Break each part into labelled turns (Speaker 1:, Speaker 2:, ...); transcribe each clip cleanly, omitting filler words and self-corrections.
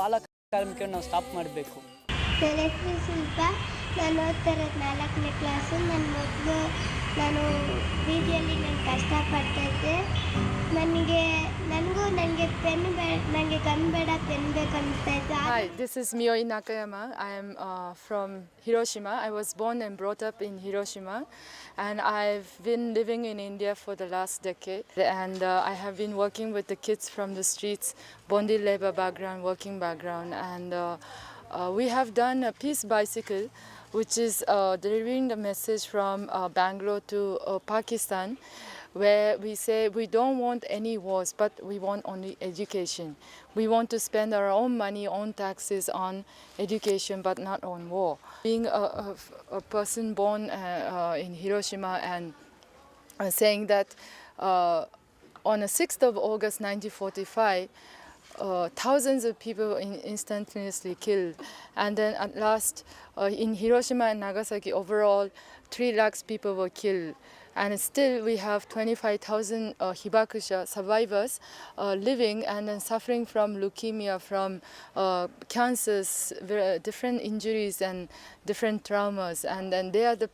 Speaker 1: ಬಾಲ ಕಾರ್ಮಿಕರನ್ನು ನಾವು ಸ್ಟಾಪ್ ಮಾಡಬೇಕು.
Speaker 2: ನನ್ನ ಹೆಸರು ಶಿಲ್ಪ. ನಾನು ಓದ್ತಾ ಇರೋದು 4ನೇ ಕ್ಲಾಸು. ನಾನು ಬೀದಿಯಲ್ಲಿ ಕಷ್ಟಪಡ್ತಾಯಿದ್ದೆ. ನನಗೆ ಗನ್ ಬೇಡ, ಪೆನ್ ಬೇಕನ್ನಿಸ್ತಾ ಇತ್ತು.
Speaker 3: Hi, this is Miyoi Nakayama. I am from Hiroshima. I was born and brought up in Hiroshima, and I've been living in India for the last decade. And I have been working with the kids from the streets, bonded labor background, working background, and we have done a peace bicycle, which is delivering the message from Bangalore to Pakistan, where we say we don't want any wars, but we want only education. We want to spend our own money, own taxes on education, but not on war. Being a person born in Hiroshima and saying that on the 6th of August 1945, thousands of people were instantaneously killed, and then at last in Hiroshima and Nagasaki overall 3 lakhs people were killed, and still we have 25,000 hibakusha survivors living and then suffering from leukemia, from cancers, different injuries and different traumas, and then they are the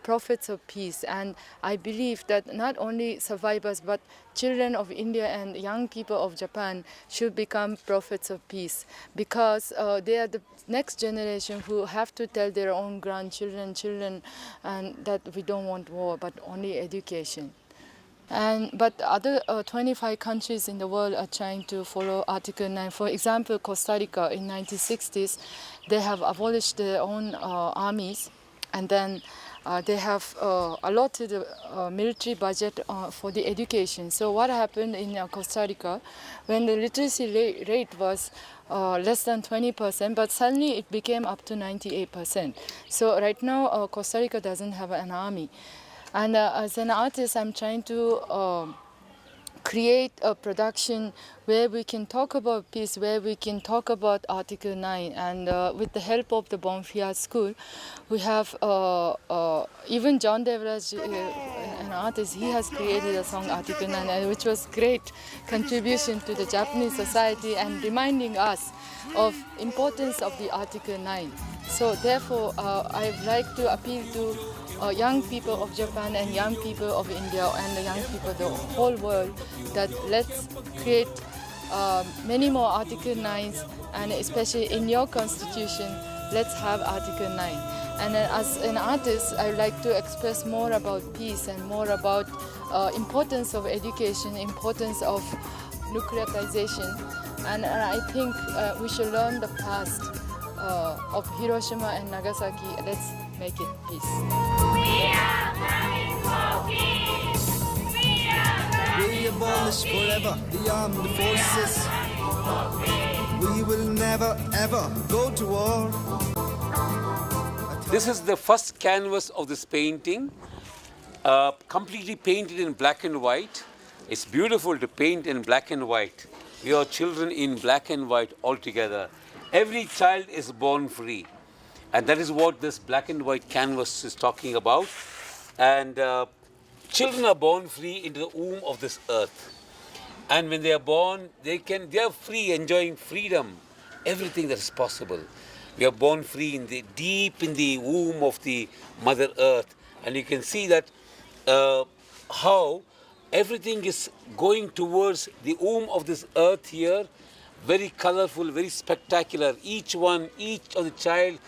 Speaker 3: prophets of peace. And I believe that not only survivors but children of India and young people of Japan should become prophets of peace, because they are the next generation who have to tell their own children and that we don't want war but only education. But other 25 countries in the world are trying to follow Article 9. For example, Costa Rica in 1960s, they have abolished their own armies, and then they have allotted a military budget for the education. So what happened in Costa Rica, when the literacy rate was less than 20%, but suddenly it became up to 98%. So right now Costa Rica doesn't have an army. And as an artist, I'm trying to create a production where we can talk about peace, where we can talk about Article 9. And with the help of the Bonfia School, we have even John Devraj, an artist, he has created a song Article 9, which was great contribution to the Japanese society and reminding us of importance of the Article 9. So therefore, I'd like to appeal to young people of Japan and young people of India and the young people of the whole world that let's create many more Article 9s, and especially in your constitution, let's have Article 9. And as an artist, I would like to express more about peace and more about importance of education, importance of nuclearization. And I think we should learn the past of Hiroshima and Nagasaki. Let's make it peace.
Speaker 4: We are coming for peace.
Speaker 5: We abolish forever the armed forces. We will never ever go to war.
Speaker 6: This is the first canvas of this painting, completely painted in black and white. It's beautiful to paint in black and white. We are children in black and white altogether. Every child is born free. And that is what this black and white canvas is talking about. And children are born free into the womb of this earth. And when they are born, they are free, enjoying freedom, everything that is possible. We are born free deep in the womb of the Mother Earth. And you can see that how everything is going towards the womb of this earth here. Very colorful, very spectacular. Each of the child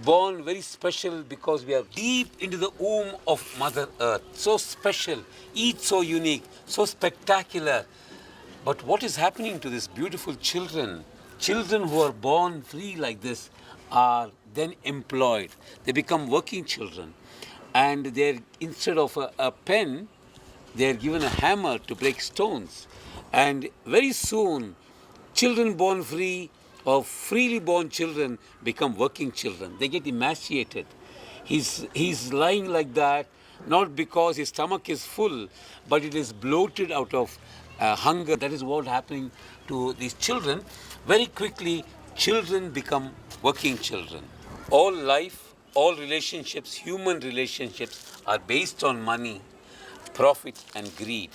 Speaker 6: born very special, because we are deep into the womb of Mother Earth. So special, each so unique, so spectacular. But what is happening to these beautiful children? Children who are born free like this are then employed. They become working children. And they're, instead of a pen, they're given a hammer to break stones. And very soon, children born free or freely born children become working children. They get emaciated. He's lying like that, not because his stomach is full, but it is bloated out of hunger. That is what happening to these children. Very quickly, children become working children. All life, all relationships, human relationships are based on money, profit and greed.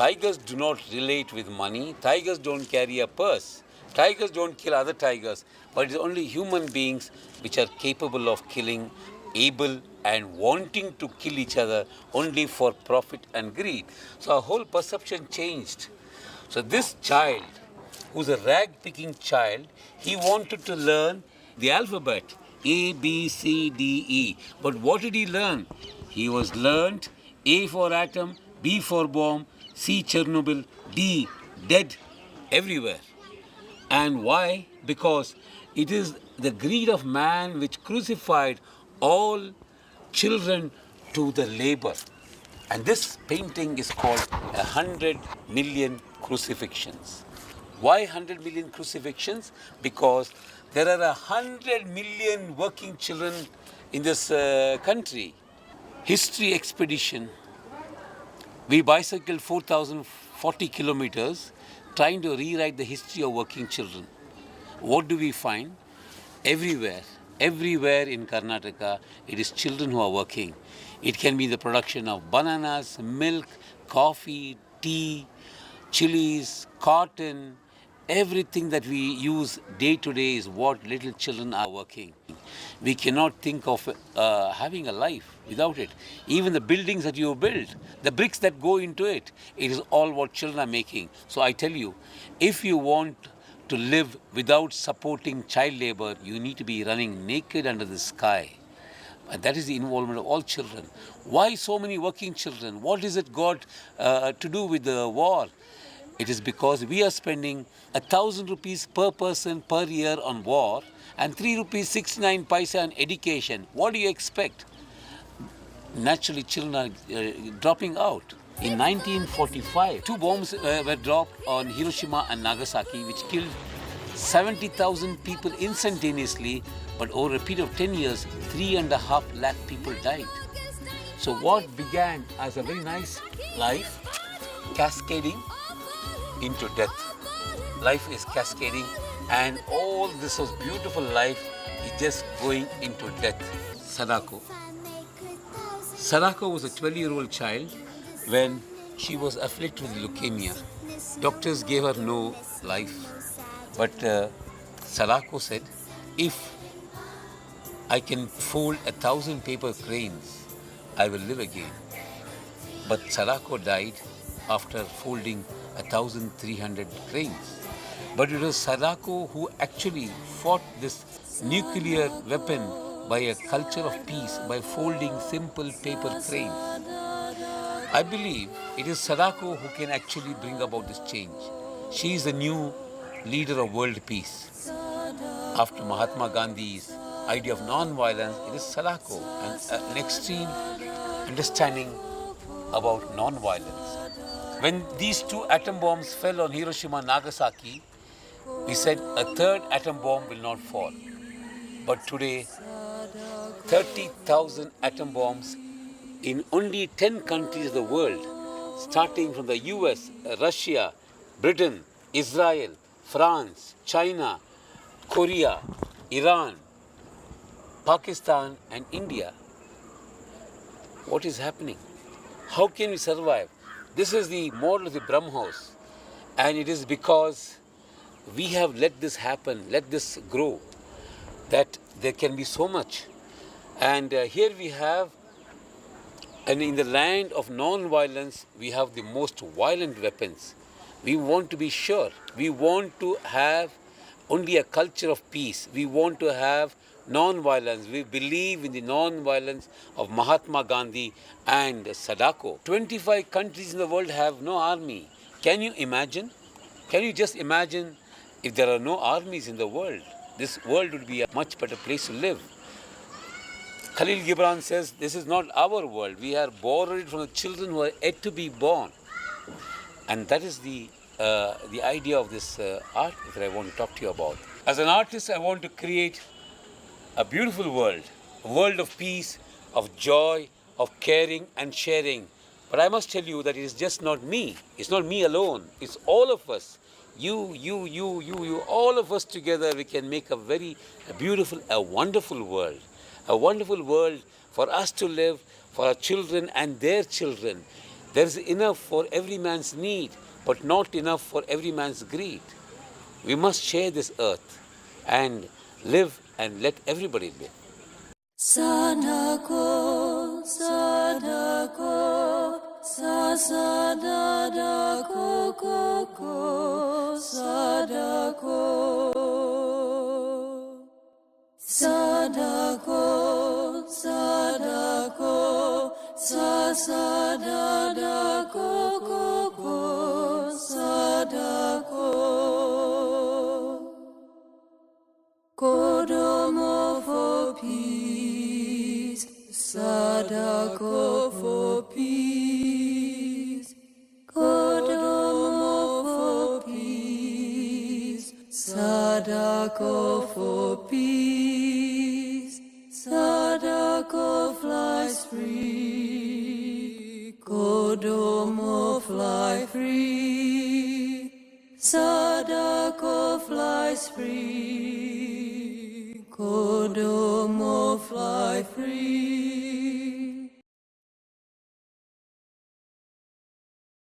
Speaker 6: Tigers do not relate with money. Tigers don't carry a purse. Tigers don't kill other tigers, but it's only human beings which are capable of killing, able and wanting to kill each other only for profit and greed. So our whole perception changed. So this child, who's a rag-picking child, he wanted to learn the alphabet, A, B, C, D, E. But what did he learn? He was learned A for atom, B for bomb, C Chernobyl, D dead everywhere. And why? Because it is the greed of man which crucified all children to the labor. And this painting is called 100 million crucifixions. Why 100 million crucifixions? Because there are 100 million working children in this country. History expedition. We bicycled 4,040 kilometers trying to rewrite the history of working children. What do we find? Everywhere in Karnataka, it is children who are working. It can be the production of bananas, milk, coffee, tea, chilies, cotton. Everything that we use day to day is what little children are working. We cannot think of having a life without it. Even the buildings that you build, the bricks that go into it, it is all what children are making. So I tell you, if you want to live without supporting child labor, you need to be running naked under the sky. And that is the involvement of all children. Why so many working children? What is it got to do with the war? It is because we are spending 1,000 rupees per person per year on war and 3 rupees 69 paisa on education. What do you expect? Naturally, children are dropping out. In 1945, 2 bombs were dropped on Hiroshima and Nagasaki, which killed 70,000 people instantaneously, but over a period of 10 years, 3.5 lakh people died. So what began as a very nice life, cascading into death. Life is cascading, and all this was beautiful life is just going into death. Sadako. Sadako was a 12-year-old child when she was afflicted with leukemia. Doctors gave her no life, but Sadako said, if I can fold 1,000 paper cranes, I will live again. But Sadako died after folding 1,300 cranes. But it was Sadako who actually fought this nuclear weapon by a culture of peace, by folding simple paper cranes. I believe it is Sadako who can actually bring about this change. She is the new leader of world peace. After Mahatma Gandhi's idea of non-violence, it is Sadako, and an extreme understanding about non-violence. When these 2 atom bombs fell on Hiroshima and Nagasaki, we said a 3rd atom bomb will not fall. But today, 30,000 atom bombs in only 10 countries of the world, starting from the US, Russia, Britain, Israel, France, China, Korea, Iran, Pakistan and India. What is happening? How can we survive? This is the model of the Brahm House, and it is because we have let this happen, let this grow, that there can be so much. And here we have, and in the land of non-violence, we have the most violent weapons. We want to be sure. We want to have only a culture of peace. We want to have non-violence. We believe in the non-violence of Mahatma Gandhi and Sadako. 25 countries in the world have no army. Can you imagine? Can you just imagine if there are no armies in the world? This world would be a much better place to live. Khalil Gibran says, this is not our world. We are borrowed it from the children who are yet to be born. And that is the idea of this art that I want to talk to you about. As an artist, I want to create a beautiful world, a world of peace, of joy, of caring and sharing. But I must tell you that it is just not me. It's not me alone. It's all of us. You, all of us together, we can make a beautiful, a wonderful world. A wonderful world for us to live, for our children and their children. There is enough for every man's need, but not enough for every man's greed. We must share this earth and live and let everybody live.
Speaker 7: Sadako, sadako, sasadadako, koko, sadako. Sadako, sadako, sasadadako, koko, sadako. Kodomo for peace, Sadako for peace. Kodomo for peace, Sadako for peace. Sadako flies free, Kodomo fly free. Sadako flies free, Kodomo fly free.